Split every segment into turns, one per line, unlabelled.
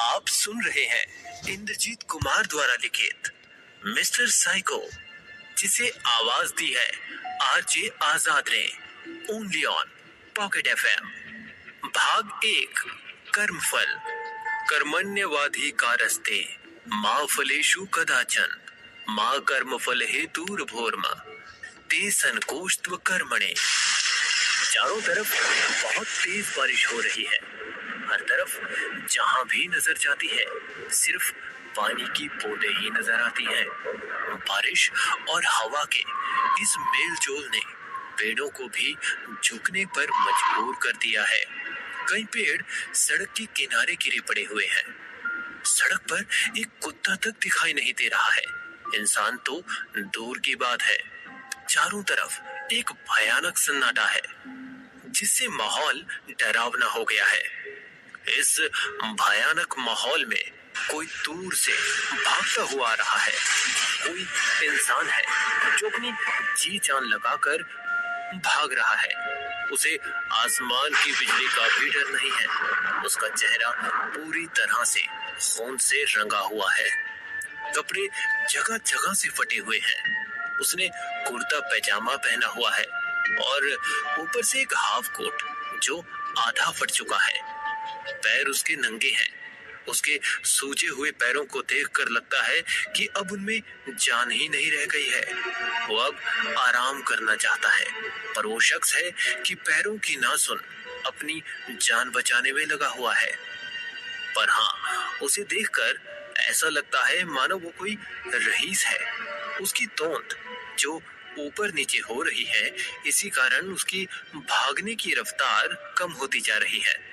आप सुन रहे हैं इंद्रजीत कुमार द्वारा लिखित मिस्टर साइको, जिसे आवाज दी है आरजे आजाद ने, ओनली ऑन पॉकेट एफएम। भाग 1, कर्मफल। कर्मण्यवाधी कारस्ते माँ फलेषु कदाचन माँ कर्मफल हेतुर्भोर्मा ते संकोष्त्व कर्मणे। चारों तरफ बहुत तेज बारिश हो रही है। हर तरफ जहां भी नजर जाती है सिर्फ पानी की बूंदें ही नजर आती हैं। बारिश और हवा के इस मेलजोल ने पेड़ों को भी झुकने पर मजबूर कर दिया है। कई पेड़ सड़क के किनारे गिरे पड़े हुए हैं। सड़क पर एक कुत्ता तक दिखाई नहीं दे रहा है। इंसान तो दूर की बात है। चारों तरफ एक भयानक सन्नाटा है जिससे माहौल डरावना हो गया है। इस भयानक माहौल में कोई दूर से भागता हुआ आ रहा है। कोई इंसान है जो अपनी जी जान लगाकर भाग रहा है। उसे आसमान की बिजली का भी डर नहीं है। उसका चेहरा पूरी तरह से खून से रंगा हुआ है। कपड़े जगह जगह से फटे हुए हैं। उसने कुर्ता पैजामा पहना हुआ है और ऊपर से एक हाफ कोट जो आधा फट चुका है। पैर उसके नंगे हैं। उसके सूजे हुए पैरों को देखकर लगता है कि अब उनमें जान ही नहीं रह गई है। वो अब आराम करना चाहता है, पर वो शख्स है कि पैरों की ना सुन अपनी जान बचाने में लगा हुआ है। पर हाँ, उसे देखकर ऐसा लगता है मानो वो कोई रईस है। उसकी तोंद जो ऊपर नीचे हो रही है, इसी कारण उसकी भागने की रफ्तार कम होती जा रही है।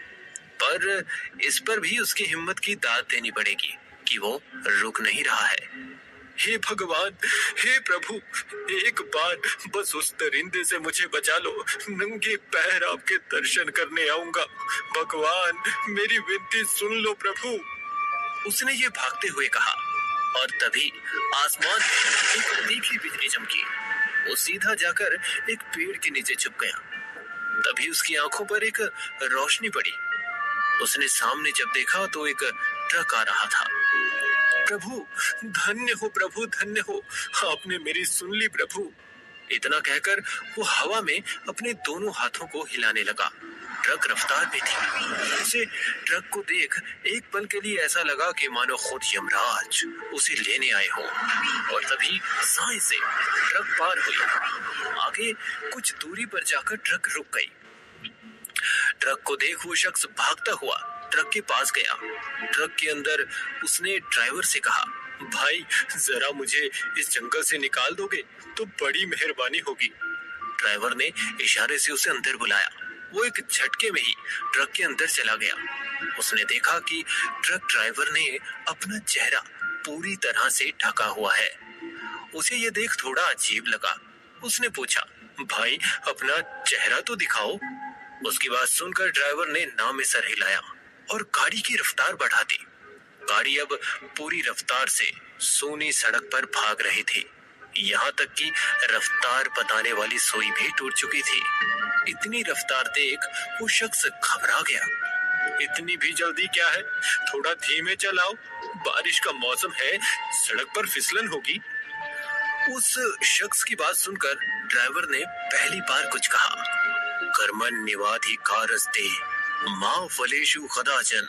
पर इस पर भी उसकी हिम्मत की दाद देनी पड़ेगी कि वो रुक नहीं रहा है। हे भगवान, हे प्रभु, एक बार बस उस दरिंदे से मुझे बचा लो। नंगे पैर आपके दर्शन करने आऊंगा। भगवान, मेरी विनती सुन लो प्रभु। उसने ये भागते हुए कहा और तभी आसमान में एक तीखी बिजली चमकी। वो सीधा जाकर एक पेड़ के नीचे छुप गया। तभी उसकी आंखों पर एक रोशनी पड़ी। उसने सामने जब देखा तो एक ट्रक आ रहा था। प्रभु, धन्य हो प्रभु, धन्य हो, आपने मेरी सुन ली प्रभु। इतना कहकर वो हवा में अपने दोनों हाथों को हिलाने लगा। ट्रक रफ्तार में थी। उसे ट्रक को देख एक पल के लिए ऐसा लगा कि मानो खुद यमराज उसे लेने आए हो। और तभी साए से ट्रक पार हुई। आगे कुछ दूरी पर जाकर ट्रक रुक गई। ट्रक को देख वो शख्स भागता हुआ ट्रक के पास गया। ट्रक के अंदर उसने ड्राइवर से कहा, भाई जरा मुझे इस जंगल से निकाल दोगे तो बड़ी मेहरबानी होगी। ड्राइवर ने इशारे से उसे अंदर बुलाया। वो एक झटके में ही ट्रक के अंदर चला गया। उसने देखा कि ट्रक ड्राइवर ने अपना चेहरा पूरी तरह से ढका हुआ है। उसे ये देख थोड़ा अजीब लगा। उसने पूछा, भाई अपना चेहरा तो दिखाओ। उसकी बात सुनकर ड्राइवर ने ना में सर हिलाया और गाड़ी की रफ्तार बढ़ा दी। गाड़ी अब पूरी रफ्तार से सोनी सड़क पर भाग रही थी। यहाँ तक कि रफ्तार बताने वाली सुई भी टूट चुकी थी। इतनी रफ्तार देख वो शख्स घबरा गया। इतनी भी जल्दी क्या है, थोड़ा धीमे चलाओ, बारिश का मौसम है, सड़क पर फिसलन होगी। उस शख्स की बात सुनकर ड्राइवर ने पहली बार कुछ कहा। कर्मण्यवाधिकारस्ते माँ फलेषु कदाचन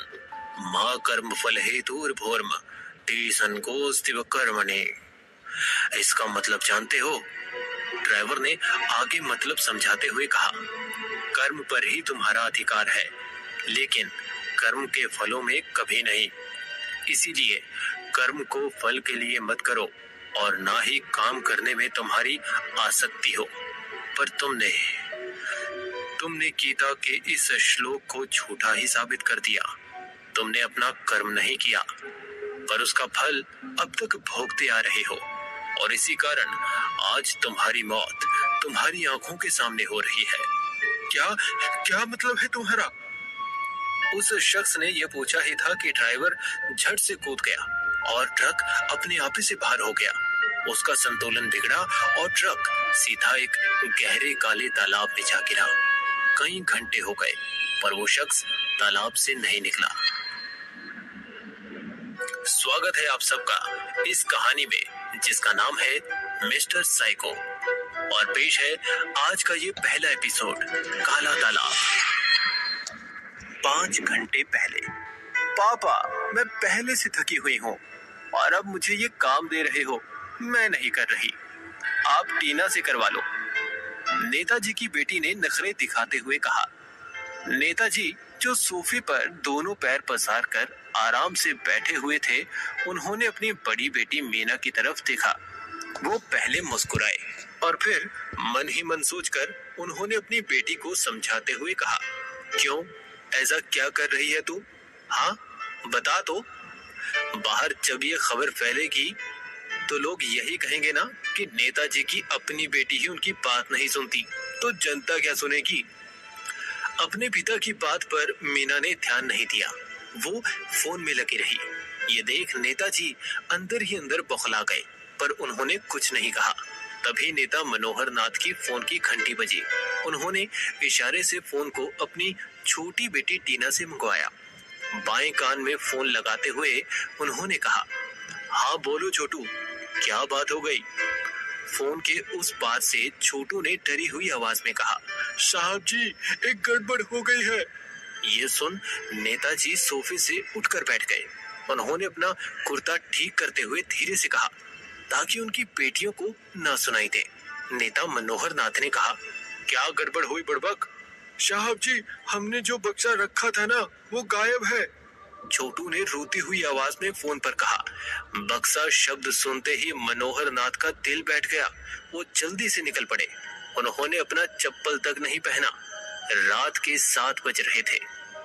माँ कर्म फल हेतुर्भोर्म ते संकोस्त्व कर्मणे। इसका मतलब जानते हो? ड्राइवर ने आगे मतलब समझाते हुए कहा, कर्म पर ही तुम्हारा अधिकार है, लेकिन कर्म के फलों में कभी नहीं। इसीलिए कर्म को फल के लिए मत करो और ना ही काम करने में तुम्हारी आसक्ति हो। पर तुमने गीता के इस श्लोक को झूठा ही साबित कर दिया। तुमने अपना कर्म नहीं किया, पर उसका फल अब तक भोगते आ रहे हो और इसी कारण आज तुम्हारी मौत तुम्हारी आंखों के सामने हो रही है। क्या मतलब है तुम्हारा? उस शख्स ने यह पूछा ही था कि ड्राइवर झट से कूद गया और ट्रक अपने आप ही से बाहर हो गया। उसका संतुलन बिगड़ा और ट्रक सीधा एक गहरे काले तालाब में जा गिरा। कई घंटे हो गए पर वो शख्स तालाब से नहीं निकला। स्वागत है आप सबका इस कहानी में जिसका नाम है मिस्टर साइको। और पेश है आज का ये पहला एपिसोड, काला तालाब। 5 घंटे पहले। पापा, मैं पहले से थकी हुई हूँ और अब मुझे ये काम दे रहे हो, मैं नहीं कर रही, आप टीना से करवा लो। नेताजी की बेटी ने नखरे दिखाते हुए कहा। नेताजी जो सोफे पर दोनों पैर पसार कर आराम से बैठे हुए थे, उन्होंने अपनी बड़ी बेटी मीना की तरफ देखा। वो पहले मुस्कुराए और फिर मन ही मन सोचकर उन्होंने अपनी बेटी को समझाते हुए कहा, क्यों, ऐसा क्या कर रही है तू? हाँ, बता तो। बाहर जब ये खबर फैलेगी तो लोग यही कहेंगे ना कि नेताजी की अपनी बेटी ही उनकी बात नहीं सुनती, तो जनता क्या सुनेगी? अपने पिता की बात पर मीना ने ध्यान नहीं दिया, वो फोन में लगी रही। ये देख नेताजी अंदर ही अंदर बौखला गए, पर उन्होंने कुछ नहीं कहा। तभी नेता मनोहर नाथ की फोन की घंटी बजी। उन्होंने इशारे से फोन को अपनी छोटी बेटी टीना से मंगवाया। बाएं कान में फोन लगाते हुए उन्होंने कहा, हाँ बोलो छोटू, क्या बात हो गई? फोन के उस पार से छोटू ने डरी हुई आवाज में कहा, साहब जी, एक गड़बड़ हो गई है। ये सुन नेताजी सोफे से उठकर बैठ गए। उन्होंने अपना कुर्ता ठीक करते हुए धीरे से कहा, ताकि उनकी बेटियों को न सुनाई दे। नेता मनोहर नाथ ने कहा, क्या गड़बड़ हुई बड़बक? साहब जी, हमने जो बक्सा रखा था ना, वो गायब है। छोटू ने रोती हुई आवाज में फोन पर कहा। बक्सा शब्द सुनते ही मनोहर नाथ का दिल बैठ गया। वो जल्दी से निकल पड़े। उन्होंने अपना चप्पल तक नहीं पहना। रात के 7 बज रहे थे।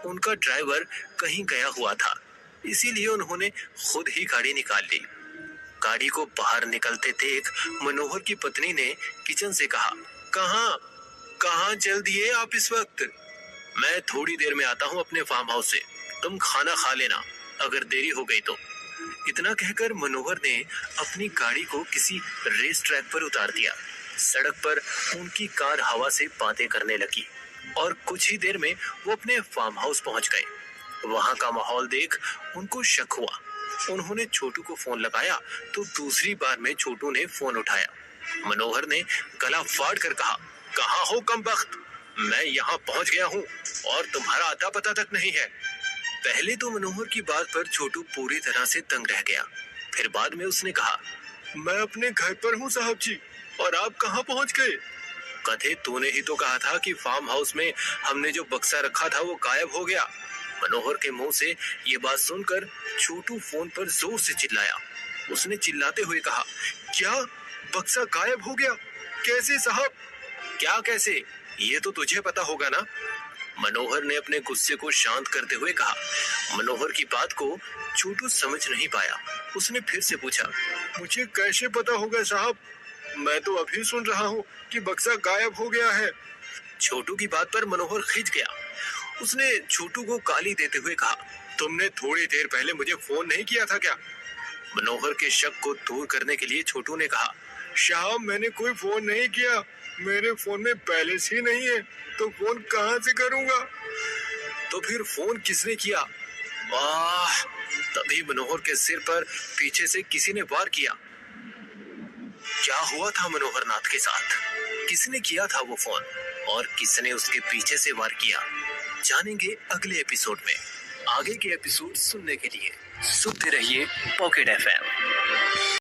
उनका ड्राइवर कहीं गया हुआ था, इसीलिए उन्होंने खुद ही गाड़ी निकाल ली। गाड़ी को बाहर निकलते देख मनोहर की पत्नी ने किचन से कहा, कहाँ चल दिए आप इस वक्त? मैं थोड़ी देर में आता हूँ अपने फार्म हाउस से, तुम खाना खा लेना अगर देरी हो गई तो। इतना कहकर मनोहर ने अपनी गाड़ी को किसी रेस ट्रैक पर उतार दिया। सड़क पर उनकी कार हवा से बातें करने लगी और कुछ ही देर में वो अपने फार्म हाउस पहुंच गए। वहां का माहौल देख उनको शक हुआ। उन्होंने छोटू को फोन लगाया तो दूसरी बार में छोटू ने फोन उठाया। मनोहर ने गला फाड़ कर कहा, कहाँ हो कमबख्त? मैं यहाँ पहुंच गया हूँ और तुम्हारा अता पता तक नहीं है। पहले तो मनोहर की बात पर छोटू पूरी तरह से तंग रह गया। फिर बाद में उसने कहा, मैं अपने घर पर हूँ साहब जी, और आप कहाँ पहुँच गए? कथे, तूने ही तो कहा था कि फार्म हाउस में हमने जो बक्सा रखा था वो गायब हो गया। मनोहर के मुंह से ये बात सुनकर छोटू फोन पर जोर से चिल्लाया। उसने चिल्लाते हुए कहा, क्या बक्सा गायब हो गया? कैसे साहब? क्या कैसे? ये तो तुझे पता होगा ना। मनोहर ने अपने गुस्से को शांत करते हुए कहा। मनोहर की बात को छोटू समझ नहीं पाया। उसने फिर से पूछा, मुझे कैसे पता होगा साहब? मैं तो अभी सुन रहा हूँ कि बक्सा गायब हो गया है। छोटू की बात पर मनोहर खिंच गया। उसने छोटू को गाली देते हुए कहा, तुमने थोड़ी देर पहले मुझे फोन नहीं किया था क्या? मनोहर के शक को दूर करने के लिए छोटू ने कहा, साहब, मैंने कोई फोन नहीं किया, मेरे फोन में बैलेंस ही नहीं है, तो फोन कहाँ से करूंगा? तो फिर फोन किसने किया? वाह! तभी मनोहर के सिर पर पीछे से किसी ने वार किया। क्या हुआ था मनोहर नाथ के साथ? किसने किया था वो फोन और किसने उसके पीछे से वार किया? जानेंगे अगले एपिसोड में। आगे के एपिसोड सुनने के लिए सुनते रहिए पॉकेट एफएम।